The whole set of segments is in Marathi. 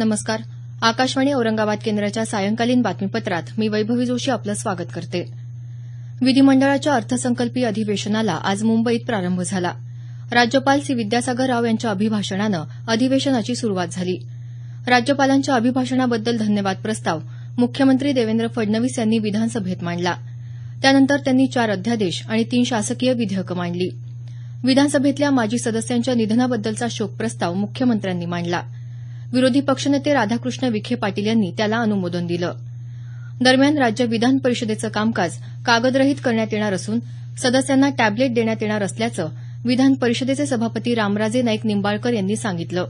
नमस्कार. आकाशवाणी औरंगाबाद केंद्राच्या सायंकालीन बातमीपत्रात मी वैभवी जोशी आपलं स्वागत करते. विधिमंडळाच्या अर्थसंकल्पीय अधिवेशनाला आज मुंबईत प्रारंभ झाला. राज्यपाल सी विद्यासागर राव यांच्या अभिभाषणानं अधिवेशनाची सुरुवात झाली. राज्यपालांच्या अभिभाषणाबद्दल धन्यवाद प्रस्ताव मुख्यमंत्री देवेंद्र फडणवीस यांनी विधानसभेत मांडला. त्यानंतर त्यांनी 4 अध्यादेश आणि 3 शासकीय विधेयकं मांडली. विधानसभेतल्या माजी सदस्यांच्या निधनाबद्दलचा शोकप्रस्ताव मुख्यमंत्र्यांनी मांडला. विरोधी पक्षनेते राधाकृष्ण विखे पाटील यांनी त्याला अनुमोदन दिलं. दरम्यान राज्य विधान परिषदेचं कामकाज कागदरहित करण्यात येणार असून सदस्यांना टॅबलेट देण्यात येणार असल्याचं विधान परिषदेचे सभापती रामराजे नाईक निंबाळकर यांनी सांगितलं.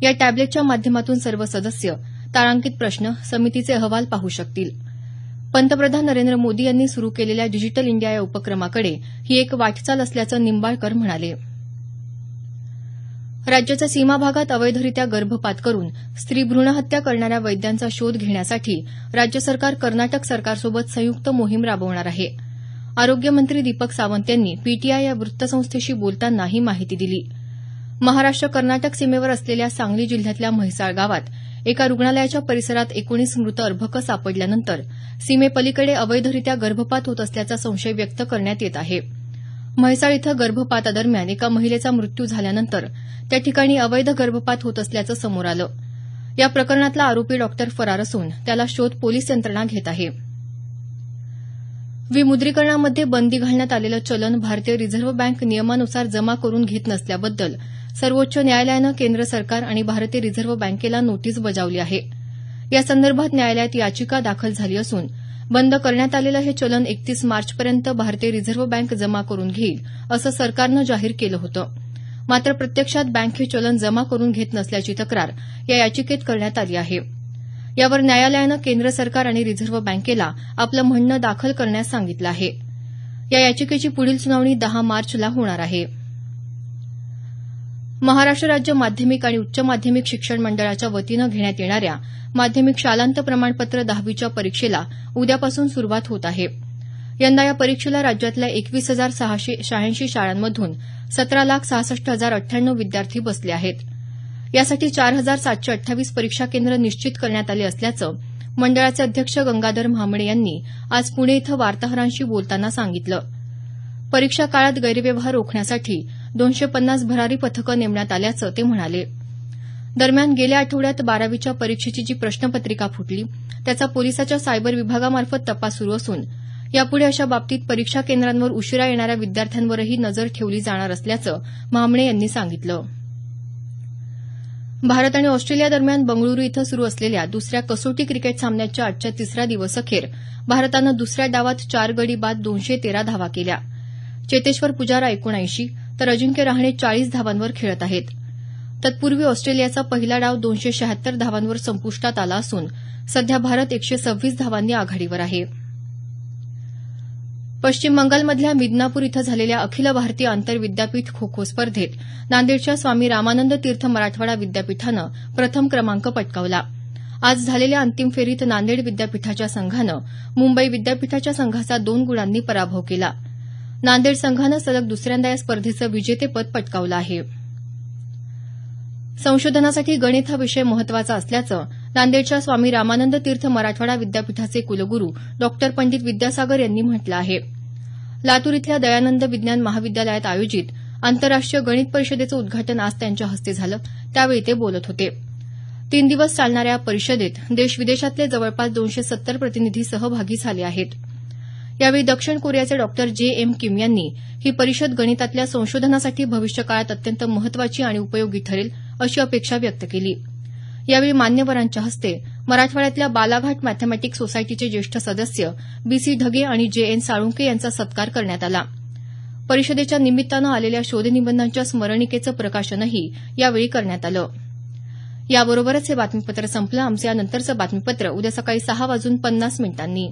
या टॅबलेटच्या माध्यमातून सर्व सदस्य तारांकित प्रश्न, समितीचे अहवाल पाहू शकतील. पंतप्रधान नरेंद्र मोदी यांनी सुरू केलेल्या डिजिटल इंडिया या उपक्रमाकडे ही एक वाटचाल असल्याचं निंबाळकर म्हणाले. राज्याच्या सीमा भागात अवैधरित्या गर्भपात करून स्त्री भ्रूणहत्या करणाऱ्या वैद्यांचा शोध घेण्यासाठी राज्य सरकार कर्नाटक सरकारसोबत संयुक्त मोहीम राबवणार आहे. आरोग्यमंत्री दीपक सावंत यांनी पीटीआय या वृत्तसंस्थेशी बोलताना ही माहिती दिली. महाराष्ट्र कर्नाटक सीमेवर असलेल्या सांगली जिल्ह्यातल्या म्हैसाळ गावात एका रुग्णालयाच्या परिसरात 19 मृत अर्भकं सापडल्यानंतर सीमेपलीकडे अवैधरित्या गर्भपात होत असल्याचा संशय व्यक्त करण्यात येत आहे. म्हैसाळ इथं गर्भपातादरम्यान एका महिलेचा मृत्यू झाल्यानंतर त्या ठिकाणी अवैध गर्भपात होत असल्याचं समोर आलं. या प्रकरणातला आरोपी डॉक्टर फरार असून त्याला शोध पोलीस यंत्रणा घेत आहे. विमुद्रीकरणामध्ये बंदी घालण्यात आलेलं चलन भारतीय रिझर्व्ह बँक नियमानुसार जमा करून घेत नसल्याबद्दल सर्वोच्च न्यायालयानं केंद्र सरकार आणि भारतीय रिझर्व्ह बँकेला नोटीस बजावली आहे. यासंदर्भात न्यायालयात याचिका दाखल झाली असून बंद करण्यात आलेलं हे चलन 31 मार्चपर्यंत भारतीय रिझर्व्ह बँक जमा करून घेईल असं सरकारनं जाहीर केलं होतं. मात्र प्रत्यक्षात बँक हे चलन जमा करून घेत नसल्याची तक्रार या याचिकेत करण्यात आली आहे. यावर न्यायालयानं केंद्र सरकार आणि रिझर्व्ह बँकेला आपलं म्हणणं दाखल करण्यास सांगितलं आहे. या याचिकेची पुढील सुनावणी 10 मार्चला होणार आहे. महाराष्ट्र राज्य माध्यमिक आणि उच्च माध्यमिक शिक्षण मंडळाच्या वतीनं घेण्यात येणाऱ्या माध्यमिक शालांत प्रमाणपत्र 10वीच्या परीक्षेला उद्यापासून सुरुवात होत आहे. यंदा या परीक्षेला राज्यातल्या 21,686 शाळांमधून 17,66,098 विद्यार्थी बसले आहेत. यासाठी 4,728 परीक्षा केंद्र निश्चित करण्यात आली असल्याचं मंडळाचे अध्यक्ष गंगाधर म्हामणे यांनी आज पुणे इथं वार्ताहरांशी बोलताना सांगितलं. परीक्षा काळात गैरव्यवहार रोखण्यासाठी 250 भरारी पथकं नेमण्यात आल्याचं ते म्हणाले. दरम्यान गेल्या आठवड्यात 12वीच्या परीक्षेची जी प्रश्नपत्रिका फुटली त्याचा पोलिसाच्या सायबर विभागामार्फत तपास सुरू असून यापुढे अशा बाबतीत परीक्षा केंद्रांवर उशिरा येणाऱ्या विद्यार्थ्यांवरही नजर ठेवली जाणार असल्याचं म्हामणे यांनी सांगितलं. भारत आणि ऑस्ट्रेलिया दरम्यान बंगळुरू इथं सुरू असलेल्या दुसऱ्या कसोटी क्रिकेट सामन्याच्या आजच्या तिसऱ्या दिवसअखेर भारतानं दुसऱ्या डावात 4 गडी बाद 213 धावा केल्या. चेतेश्वर पुजारा 79 तर अजिंक्य रहाणे 40 धावांवर खेळत आहेत. तत्पूर्वी ऑस्ट्रेलियाचा पहिला डाव 276 धावांवर संपुष्टात आला असून सध्या भारत 126 धावांनी आघाडीवर आहे. पश्चिम बंगालमधल्या मिदनापूर इथं झालेल्या अखिल भारतीय आंतरविद्यापीठ खो खो स्पर्धेत नांदेडच्या स्वामी रामानंद तीर्थ मराठवाडा विद्यापीठानं प्रथम क्रमांक पटकावला. आज झालेल्या अंतिम फेरीत नांदेड विद्यापीठाच्या संघानं मुंबई विद्यापीठाच्या संघाचा 2 गुणांनी पराभव केला. नांदेड संघानं सलग दुसऱ्यांदा या स्पर्धेचं विजेतेपद पटकावलं आहे. संशोधनासाठी गणित हा विषय महत्वाचा असल्याचं नांदेडच्या स्वामी रामानंद तीर्थ मराठवाडा विद्यापीठाचे कुलगुरू डॉ पंडित विद्यासागर यांनी म्हटलं आहे. लातूर इथल्या दयानंद विज्ञान महाविद्यालयात आयोजित आंतरराष्ट्रीय गणित परिषदेचं उद्घाटन आज त्यांच्या हस्ते झालं त्यावेळी ते बोलत होते. 3 दिवस चालणाऱ्या या परिषदेत देश विदेशातले जवळपास 270 प्रतिनिधी सहभागी झाले आहेत. यावेळी दक्षिण कोरियाचे डॉ जे एम किम यांनी ही परिषद गणितातल्या संशोधनासाठी भविष्यकाळात अत्यंत महत्वाची आणि उपयोगी ठरेल अशी अपेक्षा व्यक्त केली. यावेळी मान्यवरांच्या हस्ते मराठवाड्यातल्या बालाघाट मॅथमॅटिक्स सोसायटीचे ज्येष्ठ सदस्य बीसी ढगे आणि जेएन साळुंके यांचा सत्कार करण्यात आला. परिषदेच्या निमित्तानं आलेल्या शोधनिबंधांच्या स्मरणिकेचं प्रकाशनही यावेळी करण्यात आलं. याबरोबरच हे बातमीपत्र संपलं. आमचं यानंतरचं बातमीपत्र उद्या सकाळी 6:50 मिनिटांनी.